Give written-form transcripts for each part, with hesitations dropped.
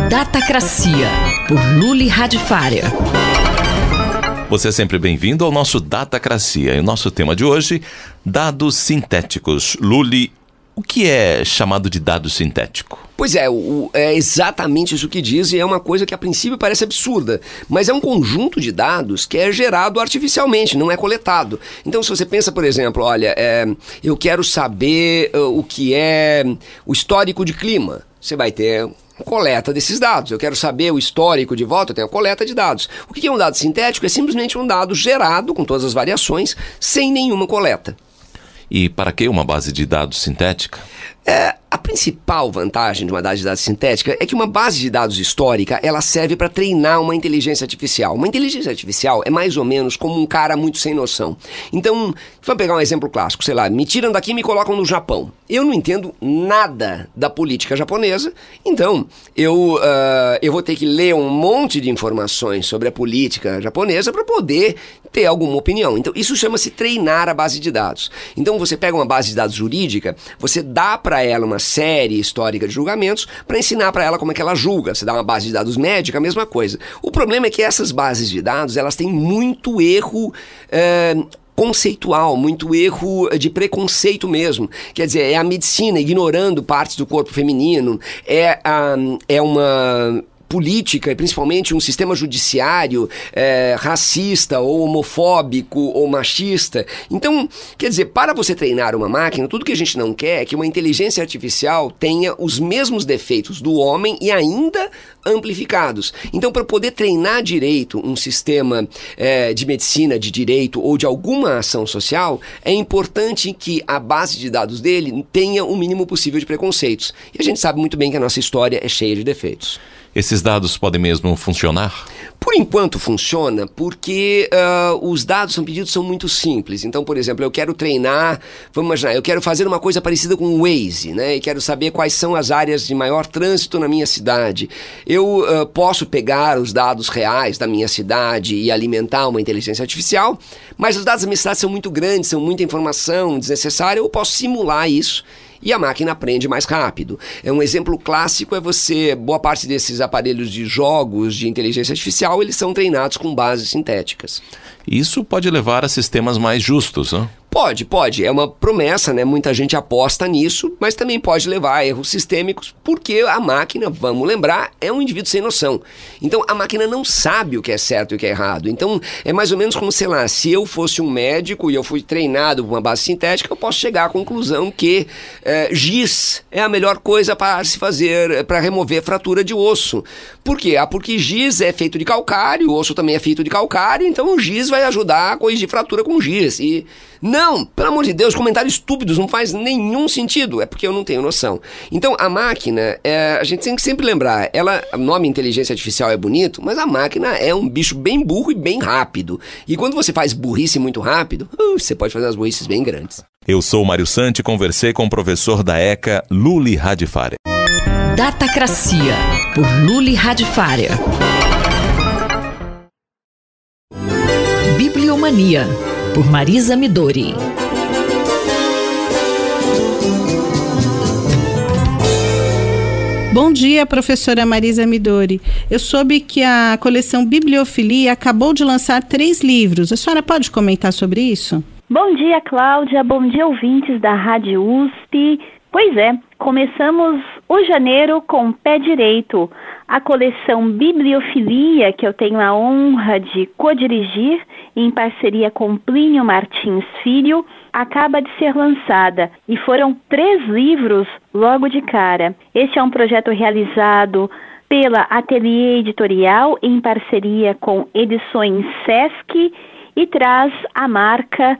Datacracia, por Luli Radifária. Você é sempre bem-vindo ao nosso Datacracia. E o nosso tema de hoje, dados sintéticos. Luli, o que é chamado de dado sintético? Pois é, é exatamente isso que diz, e é uma coisa que a princípio parece absurda, mas é um conjunto de dados que é gerado artificialmente, não é coletado. Então, se você pensa, por exemplo, olha, eu quero saber o que é o histórico de clima, você vai ter coleta desses dados. Eu quero saber o histórico de volta, eu tenho a coleta de dados. O que é um dado sintético? É simplesmente um dado gerado, com todas as variações, sem nenhuma coleta. E para que uma base de dados sintética? A principal vantagem de uma base de dados sintética é que uma base de dados histórica, ela serve para treinar uma inteligência artificial. Uma inteligência artificial é mais ou menos como um cara muito sem noção. Então, vamos pegar um exemplo clássico, sei lá, me tiram daqui e me colocam no Japão. Eu não entendo nada da política japonesa, então eu vou ter que ler um monte de informações sobre a política japonesa para poder ter alguma opinião. Então, isso chama-se treinar a base de dados. Então, você pega uma base de dados jurídica, você dá para ela uma série histórica de julgamentos para ensinar para ela como é que ela julga. Você dá uma base de dados médica, a mesma coisa. O problema é que essas bases de dados, elas têm muito erro conceitual, muito erro de preconceito mesmo. Quer dizer, é a medicina ignorando partes do corpo feminino, é uma política, e principalmente um sistema judiciário racista, ou homofóbico, ou machista. Então, quer dizer, para você treinar uma máquina, tudo que a gente não quer é que uma inteligência artificial tenha os mesmos defeitos do homem e ainda amplificados. Então, para poder treinar direito um sistema de medicina, de direito ou de alguma ação social, é importante que a base de dados dele tenha o mínimo possível de preconceitos. E a gente sabe muito bem que a nossa história é cheia de defeitos. Esses dados podem mesmo funcionar? Por enquanto funciona, porque os dados são muito simples. Então, por exemplo, eu quero treinar, vamos imaginar, eu quero fazer uma coisa parecida com o Waze, né? E quero saber quais são as áreas de maior trânsito na minha cidade. Eu posso pegar os dados reais da minha cidade e alimentar uma inteligência artificial, mas os dados da minha cidade são muito grandes, são muita informação desnecessária, eu posso simular isso. E a máquina aprende mais rápido. Um exemplo clássico boa parte desses aparelhos de jogos de inteligência artificial, eles são treinados com bases sintéticas. Isso pode levar a sistemas mais justos, não? Pode. É uma promessa, né? Muita gente aposta nisso, mas também pode levar a erros sistêmicos, porque a máquina, vamos lembrar, é um indivíduo sem noção. Então, a máquina não sabe o que é certo e o que é errado. Então, é mais ou menos como, sei lá, se eu fosse um médico e eu fui treinado por uma base sintética, eu posso chegar à conclusão que giz é a melhor coisa para se fazer, para remover fratura de osso. Por quê? Porque giz é feito de calcário, o osso também é feito de calcário, então o giz vai ajudar a corrigir fratura com giz. E não, pelo amor de Deus, comentários estúpidos, não faz nenhum sentido, é porque eu não tenho noção. Então, a máquina, a gente tem que sempre lembrar, o nome inteligência artificial é bonito, mas a máquina é um bicho bem burro e bem rápido. E quando você faz burrice muito rápido, você pode fazer umas burrices bem grandes. Eu sou o Mário Santi e conversei com o professor da ECA, Luli Radifária. Datacracia, por Luli Radifária. Bibliomania, por Marisa Midori. Bom dia, professora Marisa Midori. Eu soube que a coleção Bibliofilia acabou de lançar 3 livros. A senhora pode comentar sobre isso? Bom dia, Cláudia. Bom dia, ouvintes da Rádio USP. Pois é, começamos o janeiro com o pé direito. A coleção Bibliofilia, que eu tenho a honra de co-dirigir em parceria com Plínio Martins Filho, acaba de ser lançada e foram 3 livros logo de cara. Este é um projeto realizado pela Ateliê Editorial em parceria com Edições Sesc e traz a marca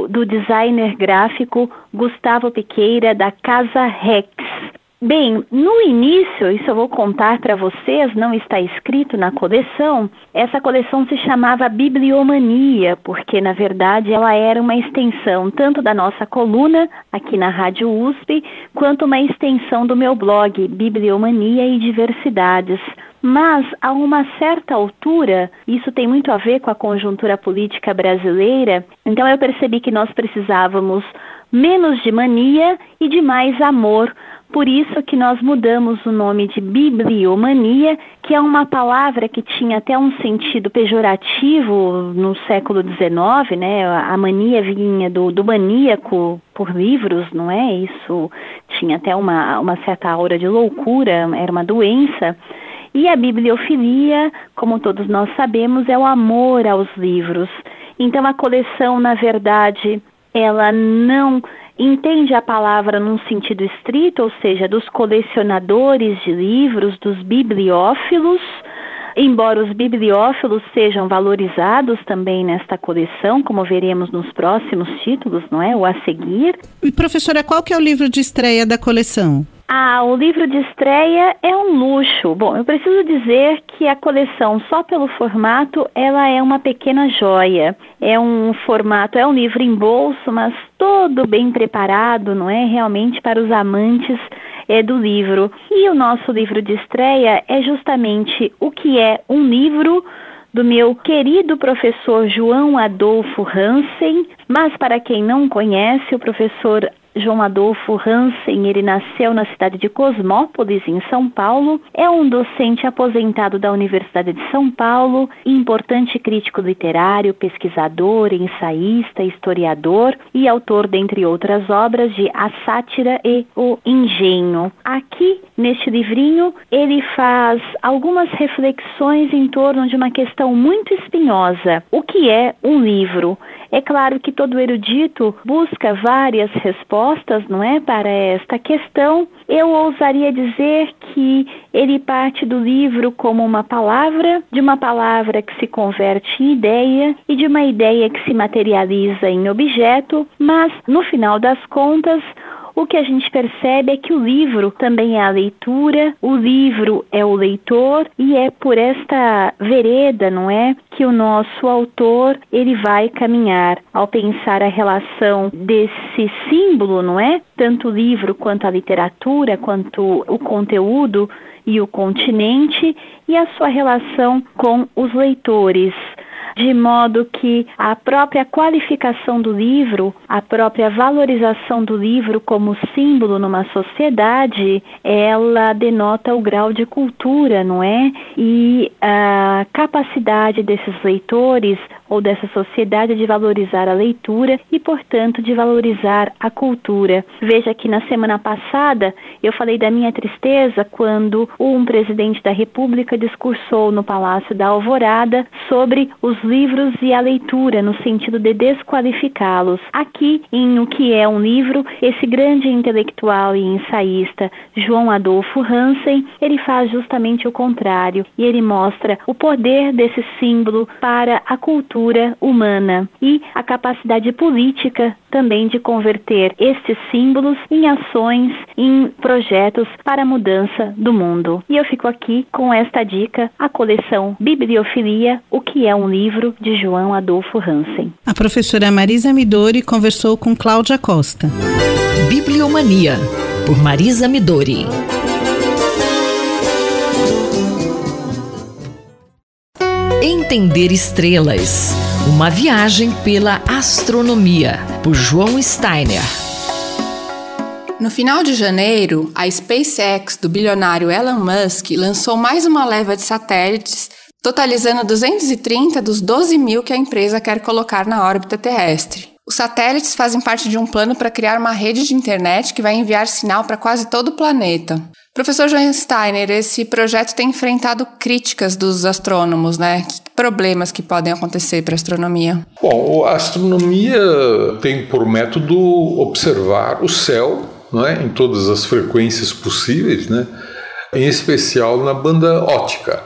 do designer gráfico Gustavo Piqueira, da Casa Rex. Bem, no início, isso eu vou contar para vocês, não está escrito na coleção, essa coleção se chamava Bibliomania, porque na verdade ela era uma extensão tanto da nossa coluna aqui na Rádio USP, quanto uma extensão do meu blog, Bibliomania e Diversidades. Mas, a uma certa altura, isso tem muito a ver com a conjuntura política brasileira, então eu percebi que nós precisávamos menos de mania e de mais amor Por isso que nós mudamos o nome de bibliomania, que é uma palavra que tinha até um sentido pejorativo no século XIX, né? A mania vinha do maníaco por livros, não é? Isso tinha até uma certa aura de loucura, era uma doença. E a bibliofilia, como todos nós sabemos, é o amor aos livros. Então a coleção, na verdade, ela não entende a palavra num sentido estrito, ou seja, dos colecionadores de livros, dos bibliófilos, embora os bibliófilos sejam valorizados também nesta coleção, como veremos nos próximos títulos, não é? O a seguir. E professora, qual que é o livro de estreia da coleção? O livro de estreia é um luxo. Bom, eu preciso dizer que a coleção, só pelo formato, ela é uma pequena joia. É um livro em bolso, mas todo bem preparado, não é? Realmente para os amantes do livro. E o nosso livro de estreia é justamente o que é um livro do meu querido professor João Adolfo Hansen, mas para quem não conhece, o professor João Adolfo Hansen, ele nasceu na cidade de Cosmópolis, em São Paulo, é um docente aposentado da Universidade de São Paulo, importante crítico literário, pesquisador, ensaísta, historiador e autor, dentre outras obras, de A Sátira e o Engenho. Aqui, neste livrinho, ele faz algumas reflexões em torno de uma questão muito espinhosa. O que é um livro? É claro que todo erudito busca várias respostas, não é, para esta questão. Eu ousaria dizer que ele parte do livro como uma palavra, de uma palavra que se converte em ideia e de uma ideia que se materializa em objeto, mas, no final das contas, o que a gente percebe é que o livro também é a leitura, o livro é o leitor, e é por esta vereda, não é, que o nosso autor, ele vai caminhar ao pensar a relação desse símbolo, não é? Tanto o livro quanto a literatura, quanto o conteúdo e o continente, e a sua relação com os leitores. De modo que a própria qualificação do livro, a própria valorização do livro como símbolo numa sociedade, ela denota o grau de cultura, não é? E a capacidade desses leitores ou dessa sociedade de valorizar a leitura e, portanto, de valorizar a cultura. Veja que na semana passada eu falei da minha tristeza quando um presidente da República discursou no Palácio da Alvorada sobre os livros e a leitura, no sentido de desqualificá-los. Aqui, em O que é um livro, esse grande intelectual e ensaísta João Adolfo Hansen, ele faz justamente o contrário, e ele mostra o poder desse símbolo para a cultura humana e a capacidade política também de converter estes símbolos em ações, em projetos para a mudança do mundo. E eu fico aqui com esta dica, a coleção Bibliofilia, O que é um livro, de João Adolfo Hansen. A professora Marisa Midori conversou com Cláudia Costa. Bibliomania, por Marisa Midori. Entender estrelas. Uma viagem pela astronomia, por João Steiner. No final de janeiro, a SpaceX do bilionário Elon Musk lançou mais uma leva de satélites, totalizando 230 dos 12 mil que a empresa quer colocar na órbita terrestre. Os satélites fazem parte de um plano para criar uma rede de internet que vai enviar sinal para quase todo o planeta. Professor João Steiner, esse projeto tem enfrentado críticas dos astrônomos, né? Que problemas que podem acontecer para a astronomia? Bom, a astronomia tem por método observar o céu, não é? Em todas as frequências possíveis, né? Em especial na banda óptica.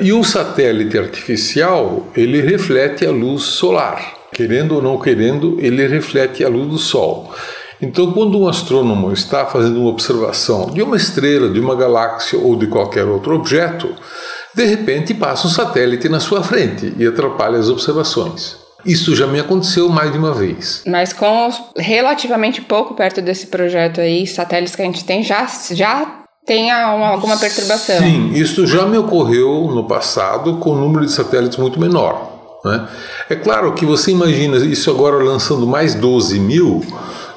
E um satélite artificial, ele reflete a luz solar. Querendo ou não querendo, ele reflete a luz do Sol. Então, quando um astrônomo está fazendo uma observação de uma estrela, de uma galáxia ou de qualquer outro objeto, de repente passa um satélite na sua frente e atrapalha as observações. Isso já me aconteceu mais de uma vez. Mas com relativamente pouco perto desse projeto aí, satélites que a gente tem já tem alguma perturbação. Sim, isso já me ocorreu no passado com um número de satélites muito menor, né? É claro que você imagina isso agora lançando mais 12 mil,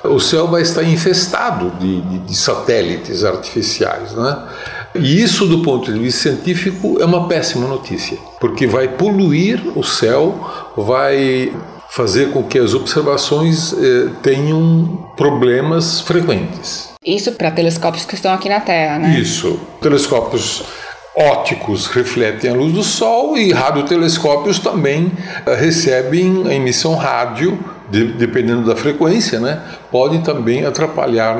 o céu vai estar infestado de satélites artificiais, né? E isso, do ponto de vista científico, é uma péssima notícia, porque vai poluir o céu, vai fazer com que as observações tenham problemas frequentes. Isso para telescópios que estão aqui na Terra, né? Isso. Telescópios ópticos refletem a luz do Sol e radiotelescópios também recebem a emissão rádio, dependendo da frequência, né? Pode também atrapalhar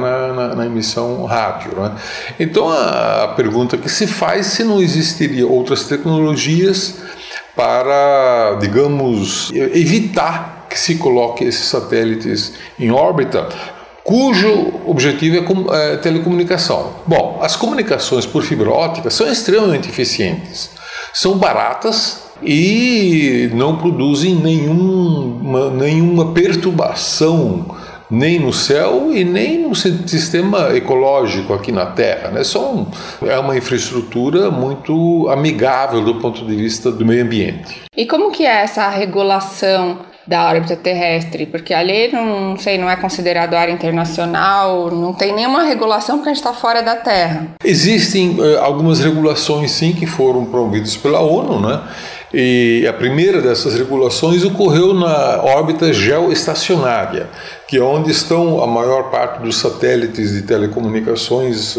na emissão rádio, né? Então a pergunta que se faz se não existiria outras tecnologias para, digamos, evitar que se coloque esses satélites em órbita, cujo objetivo é telecomunicação. Bom, as comunicações por fibra óptica são extremamente eficientes, são baratas e não produzem nenhuma perturbação nem no céu e nem no sistema ecológico aqui na Terra, né? É uma infraestrutura muito amigável do ponto de vista do meio ambiente. E como que é essa regulação da órbita terrestre? Porque ali, não é considerado área internacional, não tem nenhuma regulação porque a gente está fora da Terra. Existem algumas regulações, sim, que foram promovidas pela ONU, né? E a primeira dessas regulações ocorreu na órbita geoestacionária, que é onde estão a maior parte dos satélites de telecomunicações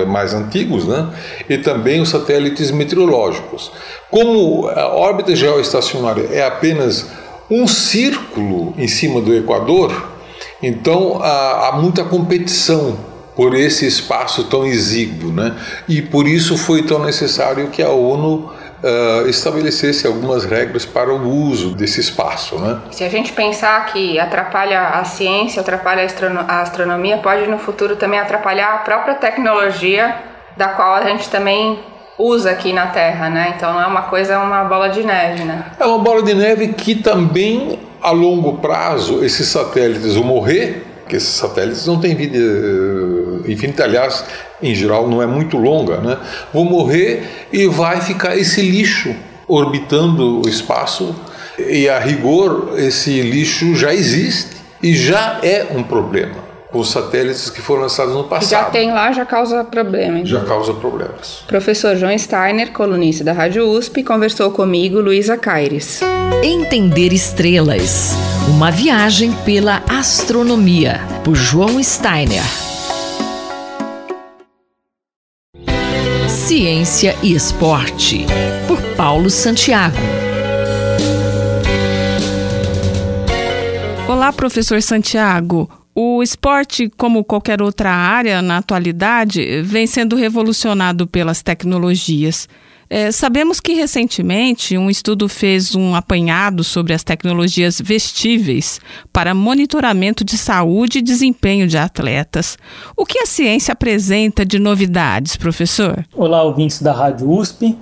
mais antigos, né? E também os satélites meteorológicos. Como a órbita geoestacionária é apenas um círculo em cima do Equador, então há muita competição por esse espaço tão exíguo, né? E por isso foi tão necessário que a ONU estabelecesse algumas regras para o uso desse espaço, né? Se a gente pensar que atrapalha a ciência, atrapalha a astronomia, pode no futuro também atrapalhar a própria tecnologia da qual a gente também usa aqui na Terra, né? Então não é uma coisa, é uma bola de neve, né? É uma bola de neve que também, a longo prazo, esses satélites vão morrer, porque esses satélites não têm vida infinita, aliás, em geral não é muito longa, né? Vão morrer e vai ficar esse lixo orbitando o espaço, e a rigor esse lixo já existe e já é um problema. Os satélites que foram lançados no passado. Já tem lá, já causa problema. Então. Já causa problemas. Professor João Steiner, colunista da Rádio USP, conversou comigo, Luísa Caires. Entender estrelas. Uma viagem pela astronomia, por João Steiner. Ciência e Esporte, por Paulo Santiago. Olá, professor Santiago. O esporte, como qualquer outra área na atualidade, vem sendo revolucionado pelas tecnologias. Sabemos que recentemente um estudo fez um apanhado sobre as tecnologias vestíveis para monitoramento de saúde e desempenho de atletas. O que a ciência apresenta de novidades, professor? Olá, ouvintes da Rádio USP.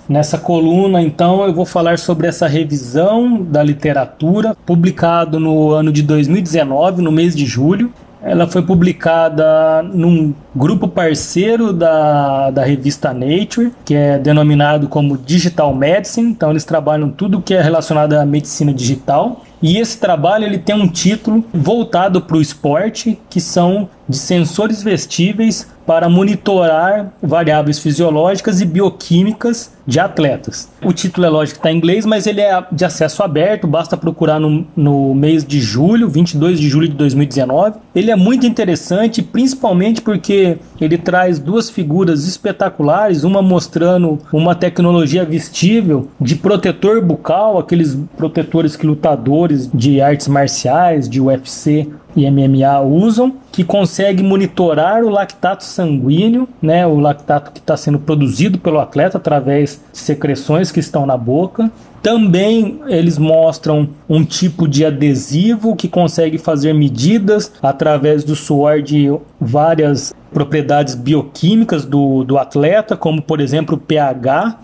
Nessa coluna, então, eu vou falar sobre essa revisão da literatura, publicado no ano de 2019, no mês de julho. Ela foi publicada num grupo parceiro da revista Nature, que é denominado como Digital Medicine. Então eles trabalham tudo que é relacionado à medicina digital. E esse trabalho ele tem um título voltado para o esporte, que são de sensores vestíveis para monitorar variáveis fisiológicas e bioquímicas de atletas. O título é lógico que está em inglês, mas ele é de acesso aberto, basta procurar no mês de julho, 22 de julho de 2019. Ele é muito interessante, principalmente porque ele traz duas figuras espetaculares, uma mostrando uma tecnologia vestível de protetor bucal, aqueles protetores que lutadores de artes marciais, de UFC e MMA usam, que consegue monitorar o lactato sanguíneo, né, o lactato que está sendo produzido pelo atleta através de secreções que estão na boca. Também eles mostram um tipo de adesivo que consegue fazer medidas através do suor de várias propriedades bioquímicas do atleta, como por exemplo o pH,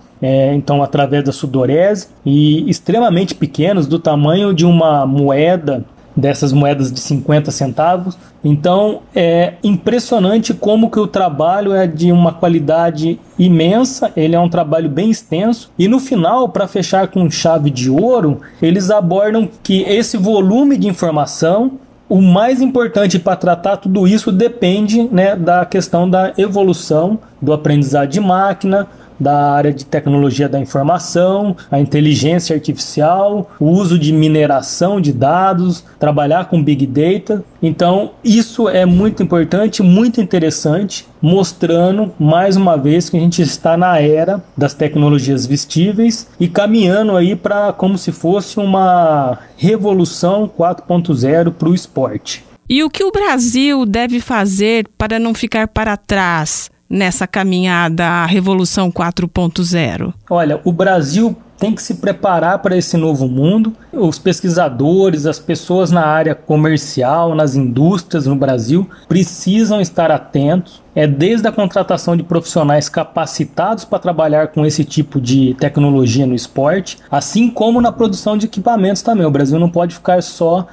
então através da sudorese, e extremamente pequenos, do tamanho de uma moeda, dessas moedas de 50 centavos. Então é impressionante como que o trabalho é de uma qualidade imensa, ele é um trabalho bem extenso, e no final, para fechar com chave de ouro, eles abordam que esse volume de informação O mais importante para tratar tudo isso depende, né, da questão da evolução do aprendizado de máquina, da área de tecnologia da informação, a inteligência artificial, o uso de mineração de dados, trabalhar com Big Data. Então, isso é muito importante, muito interessante, mostrando mais uma vez que a gente está na era das tecnologias vestíveis e caminhando aí para como se fosse uma revolução 4.0 para o esporte. E o que o Brasil deve fazer para não ficar para trás nessa caminhada à Revolução 4.0? Olha, o Brasil tem que se preparar para esse novo mundo. Os pesquisadores, as pessoas na área comercial, nas indústrias no Brasil, precisam estar atentos. Desde a contratação de profissionais capacitados para trabalhar com esse tipo de tecnologia no esporte, assim como na produção de equipamentos também. O Brasil não pode ficar só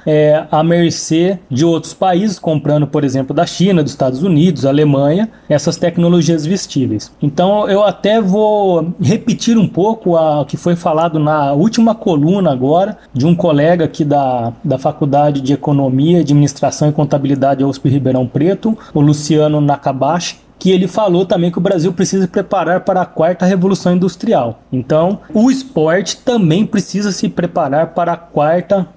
à mercê de outros países, comprando, por exemplo, da China, dos Estados Unidos, Alemanha, essas tecnologias vestíveis. Então, eu até vou repetir um pouco o que foi falado na última coluna agora, de um colega aqui da Faculdade de Economia, Administração e Contabilidade da USP Ribeirão Preto, o Luciano Nakabashi, que ele falou também que o Brasil precisa se preparar para a 4ª Revolução Industrial. Então, o esporte também precisa se preparar para a 4ª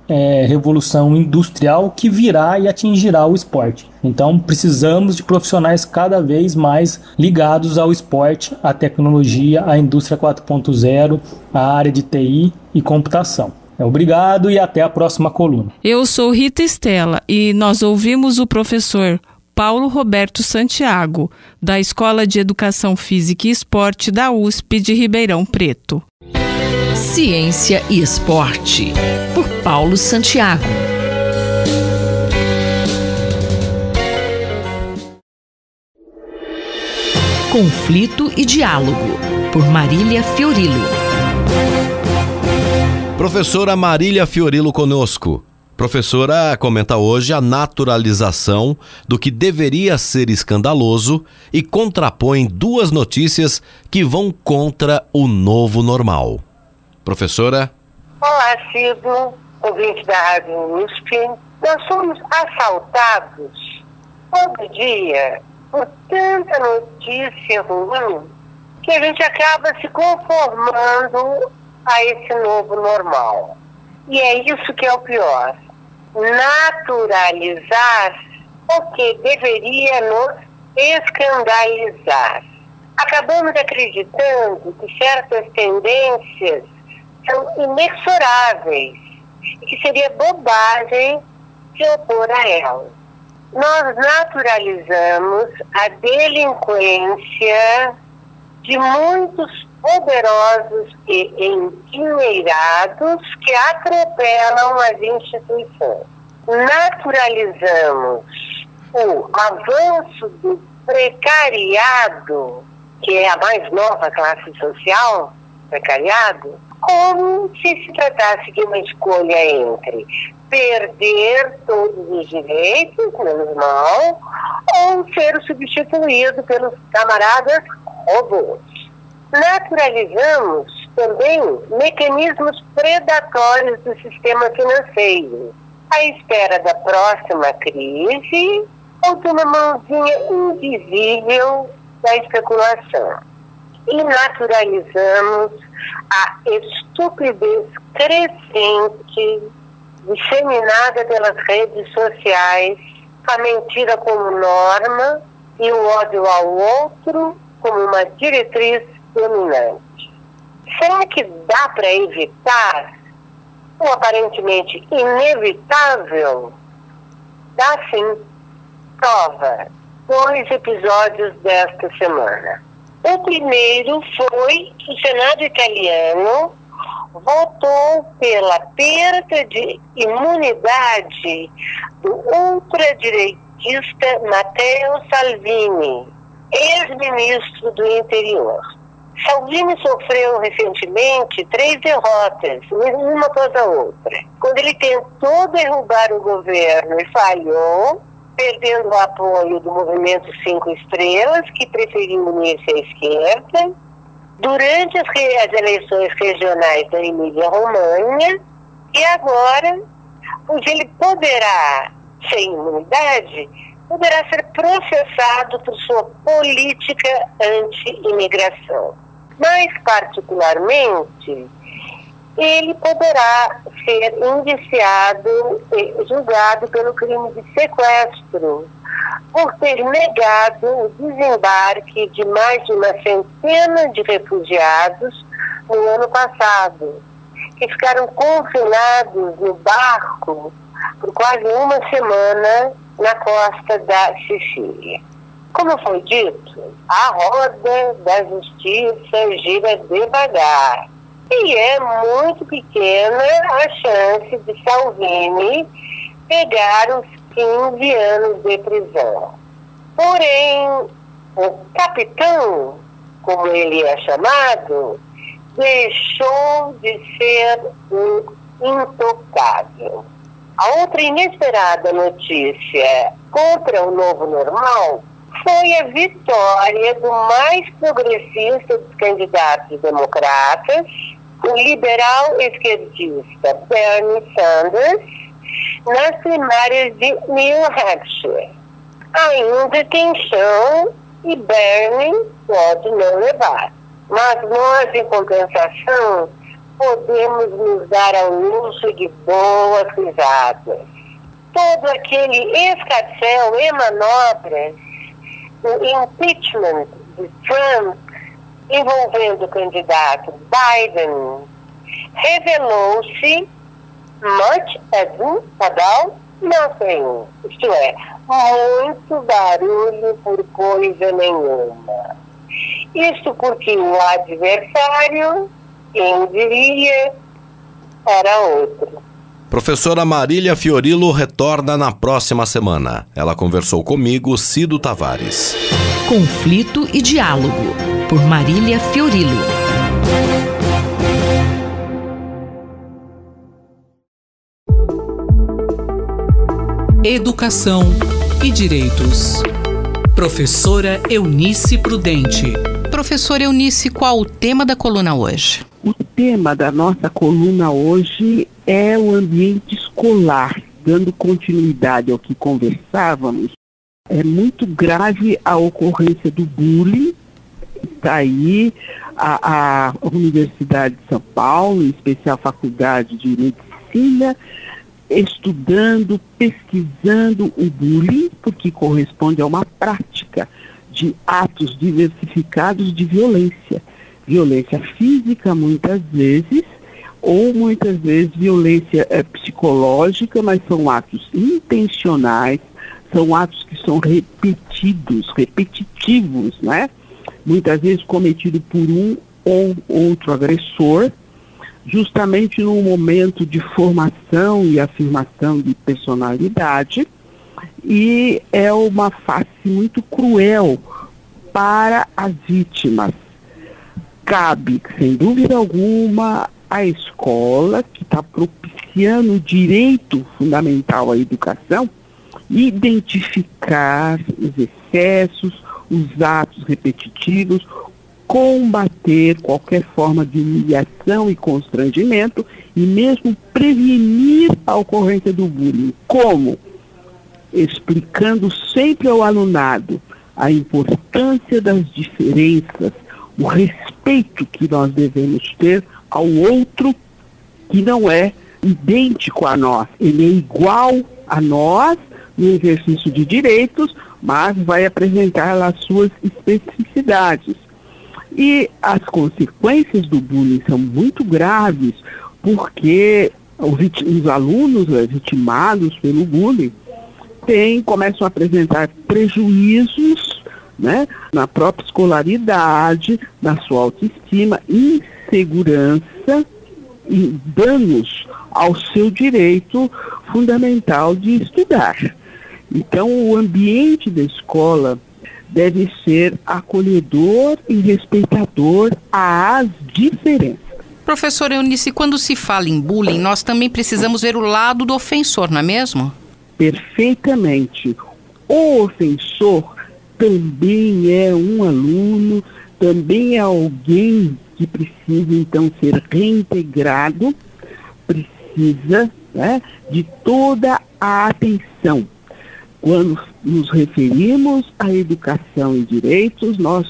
Revolução Industrial que virá e atingirá o esporte. Então, precisamos de profissionais cada vez mais ligados ao esporte, à tecnologia, à indústria 4.0, à área de TI e computação. Obrigado e até a próxima coluna. Eu sou Rita Estela e nós ouvimos o professor Paulo Roberto Santiago, da Escola de Educação Física e Esporte da USP de Ribeirão Preto. Ciência e Esporte, por Paulo Santiago. Conflito e Diálogo, por Marília Fiorilo. Professora Marília Fiorilo conosco. Professora comenta hoje a naturalização do que deveria ser escandaloso e contrapõe duas notícias que vão contra o novo normal. Professora? Olá, Cido, ouvinte da Rádio USP. Nós somos assaltados todo dia por tanta notícia ruim que a gente acaba se conformando a esse novo normal. E é isso que é o pior. Naturalizar o que deveria nos escandalizar. Acabamos acreditando que certas tendências são inexoráveis e que seria bobagem se opor a elas. Nós naturalizamos a delinquência de muitos poderosos e endinheirados que atropelam as instituições. Naturalizamos o avanço do precariado, que é a mais nova classe social, precariado, como se tratasse de uma escolha entre perder todos os direitos, menos mal, ou ser substituído pelos camaradas robôs. Naturalizamos também mecanismos predatórios do sistema financeiro, à espera da próxima crise ou de uma mãozinha invisível da especulação. E naturalizamos a estupidez crescente disseminada pelas redes sociais, a mentira como norma e o ódio ao outro como uma diretriz dominante. Será que dá para evitar o aparentemente inevitável? Dá sim. Prova. 2 episódios desta semana. O primeiro foi que o Senado italiano votou pela perda de imunidade do ultradireitista Matteo Salvini, ex-ministro do Interior. Salvini sofreu recentemente 3 derrotas, uma após a outra. Quando ele tentou derrubar o governo e falhou, perdendo o apoio do Movimento 5 Estrelas, que preferiu unir-se à esquerda, durante as eleições regionais da Emília-Romanha, e agora, ele poderá sem imunidade, poderá ser processado por sua política anti-imigração. Mais particularmente, ele poderá ser indiciado e julgado pelo crime de sequestro, por ter negado o desembarque de mais de uma centena de refugiados no ano passado, que ficaram confinados no barco por quase uma semana na costa da Sicília. Como foi dito, a roda da justiça gira devagar e é muito pequena a chance de Salvini pegar os 15 anos de prisão. Porém, o capitão, como ele é chamado, deixou de ser um intocável. A outra inesperada notícia contra o novo normal foi a vitória do mais progressista dos candidatos democratas, o liberal esquerdista Bernie Sanders, nas primárias de New Hampshire. Ainda tem chão e Bernie pode não levar. Mas nós, em compensação, podemos nos dar ao luxo de boas risadas. Todo aquele escarcéu e manobras, o impeachment de Trump envolvendo o candidato Biden, revelou-se much ado about nothing, isto é, muito barulho por coisa nenhuma. Isso porque o adversário, quem diria, era outro. Professora Marília Fiorillo retorna na próxima semana. Ela conversou comigo, Cido Tavares. Conflito e Diálogo, por Marília Fiorillo. Educação e Direitos. Professora Eunice Prudente. Professora Eunice, qual o tema da coluna hoje? O tema da nossa coluna hoje é o ambiente escolar, dando continuidade ao que conversávamos. É muito grave a ocorrência do bullying. Está aí a Universidade de São Paulo, em especial a Faculdade de Medicina, estudando, pesquisando o bullying, porque corresponde a uma prática de atos diversificados de violência. Violência física, muitas vezes, ou muitas vezes violência psicológica, mas são atos intencionais, são atos que são repetitivos, né? Muitas vezes cometido por um ou outro agressor, justamente num momento de formação e afirmação de personalidade, e é uma face muito cruel para as vítimas. Cabe, sem dúvida alguma, à escola, que está propiciando o direito fundamental à educação, identificar os excessos, os atos repetitivos, combater qualquer forma de humilhação e constrangimento e mesmo prevenir a ocorrência do bullying. Como? Explicando sempre ao alunado a importância das diferenças, o respeito que nós devemos ter ao outro que não é idêntico a nós. Ele é igual a nós no exercício de direitos, mas vai apresentar lá suas especificidades. E as consequências do bullying são muito graves, porque os alunos vitimados pelo bullying começam a apresentar prejuízos, né, na própria escolaridade, na sua autoestima, insegurança e danos ao seu direito fundamental de estudar. Então, o ambiente da escola deve ser acolhedor e respeitador às diferenças. Professora Eunice, quando se fala em bullying, nós também precisamos ver o lado do ofensor, não é mesmo? Perfeitamente. O ofensor também é um aluno, também é alguém que precisa, então, ser reintegrado, precisa, né, de toda a atenção. Quando nos referimos à educação e direitos, nós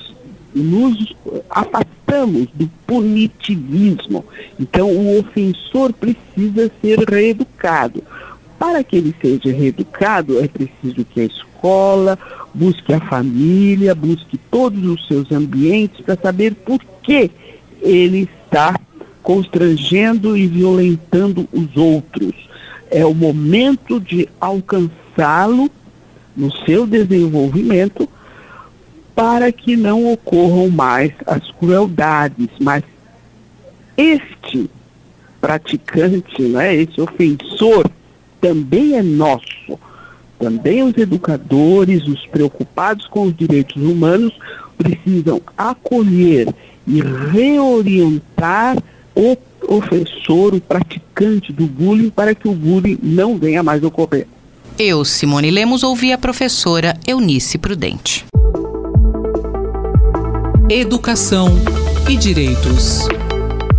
nos afastamos do punitivismo. Então, o ofensor precisa ser reeducado. Para que ele seja reeducado, é preciso que a escola busque a família, busque todos os seus ambientes para saber por que ele está constrangendo e violentando os outros. É o momento de alcançá-lo no seu desenvolvimento para que não ocorram mais as crueldades. Mas este praticante, né, esse ofensor, também é nosso. Também os educadores, os preocupados com os direitos humanos, precisam acolher e reorientar o ofensor, o praticante do bullying, para que o bullying não venha mais ocorrer. Eu, Simone Lemos, ouvi a professora Eunice Prudente. Educação e direitos.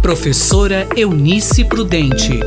Professora Eunice Prudente.